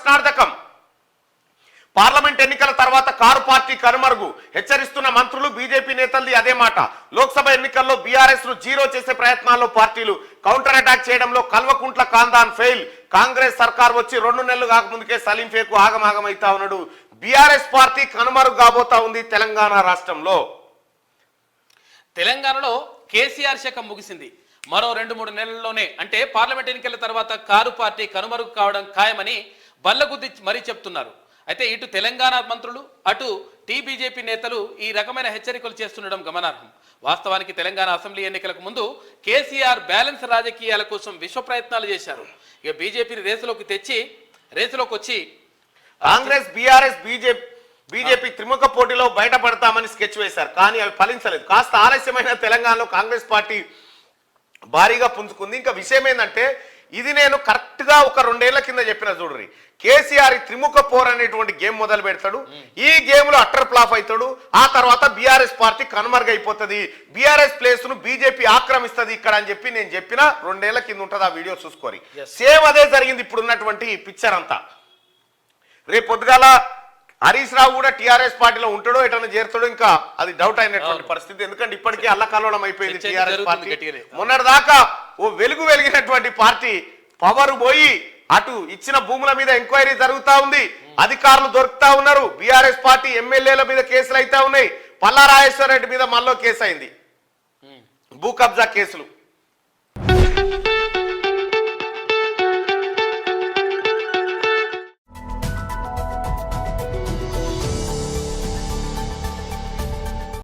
ప్రశ్నార్థకం. Parliament ఎన్నికల తర్వాత car party కనుమరుగు హెచ్చరిస్తున్న మంత్రులు, బీజేపీ నేతలది అదే మాట. లోక్సభ ఎన్నికల్లో బీఆర్ఎస్ ను జీరో చేసే ప్రయత్నాల్లో పార్టీలు, కౌంటర్ అటాక్ చేయడంలో కల్వకుంట్ల కాందాన్ ఫెయిల్. కాంగ్రెస్ సర్కార్ వచ్చి 2 నెలలు కాకముందుకే సలీం ఫేకు ఆగమాగమైతా ఉన్నాడు. బీఆర్ఎస్ పార్టీ కనుమరుగు కాబోతా ఉంది తెలంగాణ రాష్ట్రంలో. తెలంగాణలో కేసీఆర్ శకం ముగిసింది. మరో 2-3 నెలల్లోనే, అంటే పార్లమెంట్ ఎన్నికల తర్వాత కారు పార్టీ కనుమరుగు కావడం ఖాయమని బల్లగుద్ది మరీ చెప్తున్నారు. అయితే ఇటు తెలంగాణ మంత్రులు, అటు టీబీజేపీ నేతలు ఈ రకమైన హెచ్చరికలు చేస్తుండడం గమనార్హం. వాస్తవానికి తెలంగాణ అసెంబ్లీ ఎన్నికలకు ముందు కేసీఆర్ బ్యాలెన్స్ రాజకీయాల కోసం విశ్వ ప్రయత్నాలు చేశారు. ఇక బీజేపీని రేసులోకి వచ్చి కాంగ్రెస్, బీఆర్ఎస్, బీజేపీ త్రిముఖ పోటీలో బయటపడతామని స్కెచ్ వేశారు. కానీ అవి ఫలించలేదు. కాస్త ఆలస్యమైన తెలంగాణలో కాంగ్రెస్ పార్టీ భారీగా పుంజుకుంది. ఇంకా విషయం ఏంటంటే, ఇది నేను కరెక్ట్ గా ఒక 2 ఏళ్ల కింద చెప్పిన చూడరి. కేసీఆర్ త్రిముఖ పోర్ అనేటువంటి గేమ్ మొదలు పెడతాడు. ఈ గేమ్ లో అట్టర్ ఫ్లాప్ అవుతాడు. ఆ తర్వాత బీఆర్ఎస్ పార్టీ కనుమరుగైపోతుంది. బీఆర్ఎస్ ప్లేస్ ను బీజేపీ ఆక్రమిస్తుంది ఇక్కడ అని చెప్పి నేను చెప్పిన 2 ఏళ్ల కింద ఉంటుంది. ఆ వీడియో చూసుకోరి. సేమ్ అదే జరిగింది ఇప్పుడు ఉన్నటువంటి పిక్చర్ అంతా. రేపు పొద్దుగాల హరీష్ రావు కూడా టీఆర్ఎస్ పార్టీలో ఉంటాడో ఎటన్నా చేరుతాడో ఇంకా అది డౌట్ అయినటువంటి పరిస్థితి. ఎందుకంటే ఇప్పటికీ అల్లకల్లోలం అయిపోయింది టీఆర్ఎస్ పార్టీ. మొన్నటిదాకా ఓ వెలిగినటువంటి పార్టీ పవర్ పోయి అటు ఇచ్చిన భూముల మీద ఎంక్వైరీ జరుగుతా ఉంది. అధికారులు దొరుకుతా ఉన్నారు. బీఆర్ఎస్ పార్టీ ఎమ్మెల్యేల మీద కేసులు అయితే ఉన్నాయి. పల్లా రాజేశ్వర రెడ్డి మీద మళ్ళీ కేసు అయింది, భూ కబ్జా కేసులు.